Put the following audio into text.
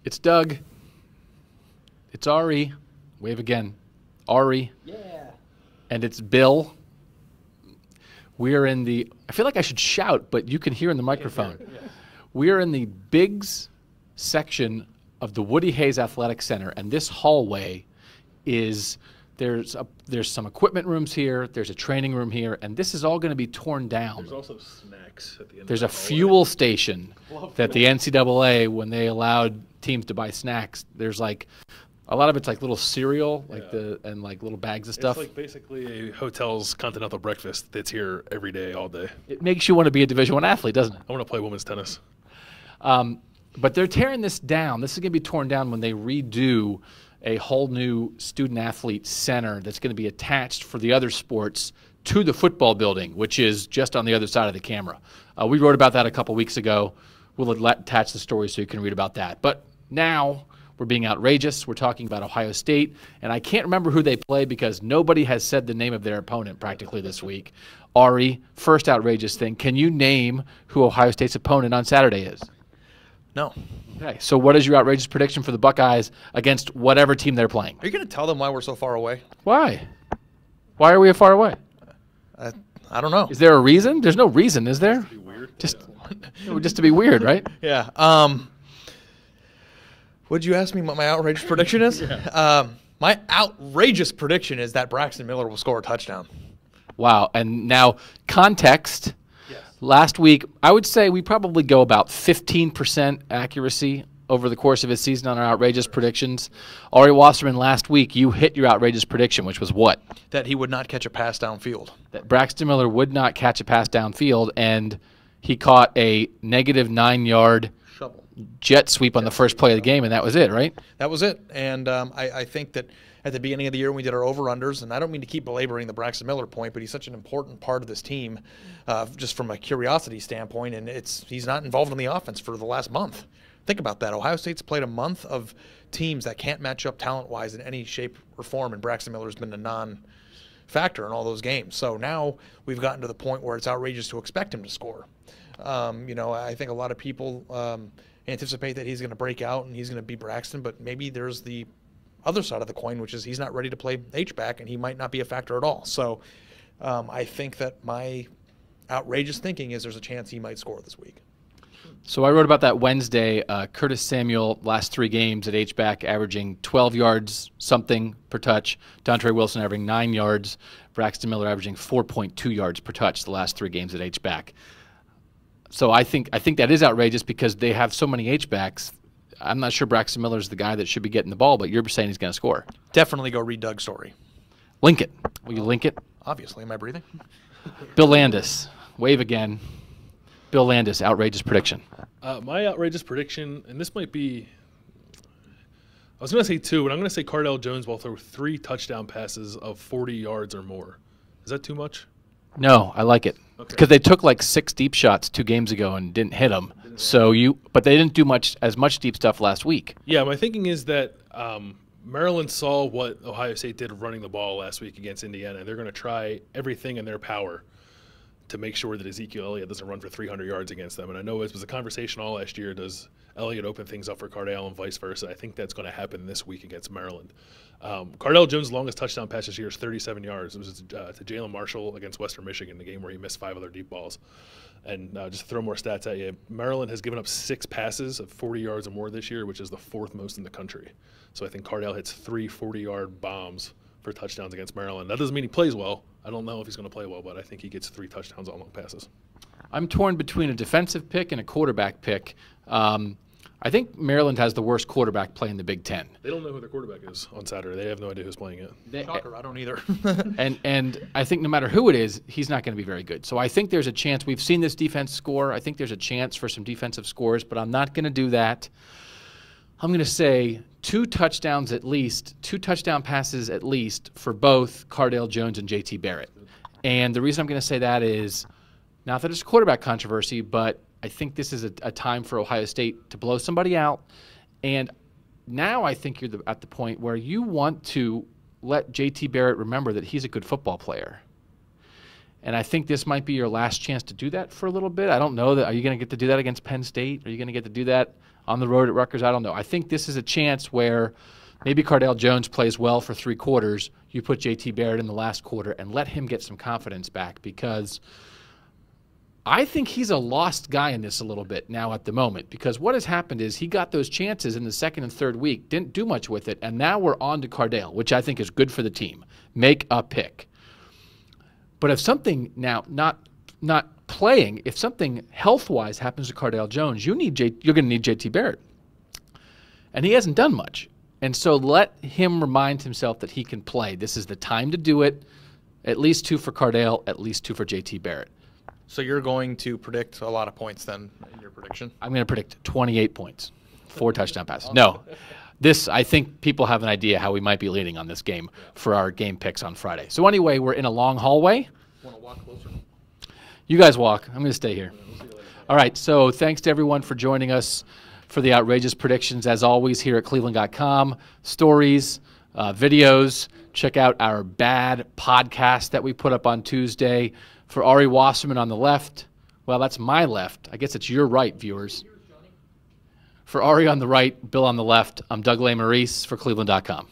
It's Doug. It's Ari. Wave again. Ari. Yeah. And it's Bill. We are in the, I feel like I should shout, but you can hear in the microphone. Yeah. We are in the Bigs section of the Woody Hayes Athletic Center, and this hallway is, there's some equipment rooms here, there's a training room here, and this is all going to be torn down. There's also snacks at the end. There's of a the hallway. fuel station that the NCAA, when they allowed teams to buy snacks, there's like a lot of it's like little cereal, like and like little bags of stuff. It's like basically a hotel's continental breakfast that's here every day, all day. It makes you want to be a Division I athlete, doesn't it? I want to play women's tennis. But they're tearing this down. This is going to be torn down when they redo a whole new student-athlete center that's going to be attached for the other sports to the football building, which is just on the other side of the camera. We wrote about that a couple weeks ago. We'll attach the story so you can read about that. But now we're being outrageous. We're talking about Ohio State, and I can't remember who they play because nobody has said the name of their opponent practically this week. Ari, first outrageous thing. Can you name who Ohio State's opponent on Saturday is? No. Okay, so what is your outrageous prediction for the Buckeyes against whatever team they're playing? Are you going to tell them why we're so far away? Why? Why are we far away? I don't know. Is there a reason? There's no reason, is there? Be weird. Just to be weird, right? Yeah. Would you ask me what my outrageous prediction is? My outrageous prediction is that Braxton Miller will score a touchdown. Wow. And now context. Yes. Last week, I would say we probably go about 15% accuracy over the course of his season on our outrageous predictions. Ari Wasserman, last week, you hit your outrageous prediction, which was what? That he would not catch a pass downfield. That Braxton Miller would not catch a pass downfield, and he caught a negative 9-yard Shovel. jet sweep on the first play of the game, and that was it, right? That was it. And I think that at the beginning of the year when we did our over-unders, and I don't mean to keep belaboring the Braxton Miller point, but he's such an important part of this team just from a curiosity standpoint, and he's not involved in the offense for the last month. Think about that. Ohio State's played a month of teams that can't match up talent-wise in any shape or form, and Braxton Miller's been a non-factor in all those games. So now we've gotten to the point where it's outrageous to expect him to score. I think a lot of people anticipate that he's going to break out and he's going to be Braxton, but maybe there's the other side of the coin, which is he's not ready to play H-back and he might not be a factor at all. So I think that my outrageous thinking is there's a chance he might score this week. So I wrote about that Wednesday. Curtis Samuel, last 3 games at H-back, averaging 12 yards something per touch. Dontre Wilson averaging 9 yards. Braxton Miller averaging 4.2 yards per touch the last 3 games at H-back. So I think that is outrageous because they have so many H-backs. I'm not sure Braxton Miller's the guy that should be getting the ball, but you're saying he's going to score. Definitely go read Doug's story. Link it. Will you link it? Obviously. Am I breathing? Bill Landis. Wave again. Bill Landis, outrageous prediction. My outrageous prediction, and this might be, I was going to say 2, but I'm going to say Cardale Jones will throw 3 touchdown passes of 40 yards or more. Is that too much? No, I like it. Because they took like 6 deep shots 2 games ago and didn't hit them. But they didn't do as much deep stuff last week. Yeah, my thinking is that Maryland saw what Ohio State did running the ball last week against Indiana. They're going to try everything in their power to make sure that Ezekiel Elliott doesn't run for 300 yards against them. And I know it was a conversation all last year. Does Elliott open things up for Cardale and vice versa? I think that's going to happen this week against Maryland. Cardale Jones' longest touchdown pass this year is 37 yards. It was to Jalen Marshall against Western Michigan, the game where he missed 5 other deep balls. And just to throw more stats at you, Maryland has given up 6 passes of 40 yards or more this year, which is the 4th most in the country. So I think Cardale hits 3 40-yard bombs for touchdowns against Maryland. That doesn't mean he plays well. I don't know if he's going to play well, but I think he gets 3 touchdowns on long passes. I'm torn between a defensive pick and a quarterback pick. I think Maryland has the worst quarterback play in the Big Ten. They don't know who their quarterback is on Saturday. They have no idea who's playing it. Shocker, I don't either. and I think no matter who it is, he's not going to be very good. So I think there's a chance. We've seen this defense score. I think there's a chance for some defensive scores, but I'm not going to do that. I'm going to say 2 touchdowns at least, 2 touchdown passes at least for both Cardale Jones and J.T. Barrett. And the reason I'm going to say that is not that it's a quarterback controversy, but I think this is a time for Ohio State to blow somebody out. And now I think you're at the point where you want to let J.T. Barrett remember that he's a good football player. And I think this might be your last chance to do that for a little bit. I don't know that. Are you going to get to do that against Penn State? Are you going to get to do that on the road at Rutgers? I don't know. I think this is a chance where maybe Cardale Jones plays well for 3 quarters. You put JT Barrett in the last quarter and let him get some confidence back, because I think he's a lost guy in this a little bit now at the moment, because what has happened is he got those chances in the second and third week, didn't do much with it, and now we're on to Cardale, which I think is good for the team. Make a pick. But if something now not playing, if something health-wise happens to Cardale Jones, you're going to need JT Barrett. And he hasn't done much. And so let him remind himself that he can play. This is the time to do it. At least 2 for Cardale, at least 2 for JT Barrett. So you're going to predict a lot of points then in your prediction? I'm going to predict 28 points, 4 touchdown passes. No. I think people have an idea how we might be leading on this game for our game picks on Friday. So anyway, we're in a long hallway. Want to walk closer? You guys walk. I'm going to stay here. All right, so thanks to everyone for joining us for the outrageous predictions. As always, here at cleveland.com, stories, videos. Check out our bad podcast that we put up on Tuesday. For Ari Wasserman on the left, well, that's my left. I guess it's your right, viewers. For Ari on the right, Bill on the left, I'm Doug Maurice for cleveland.com.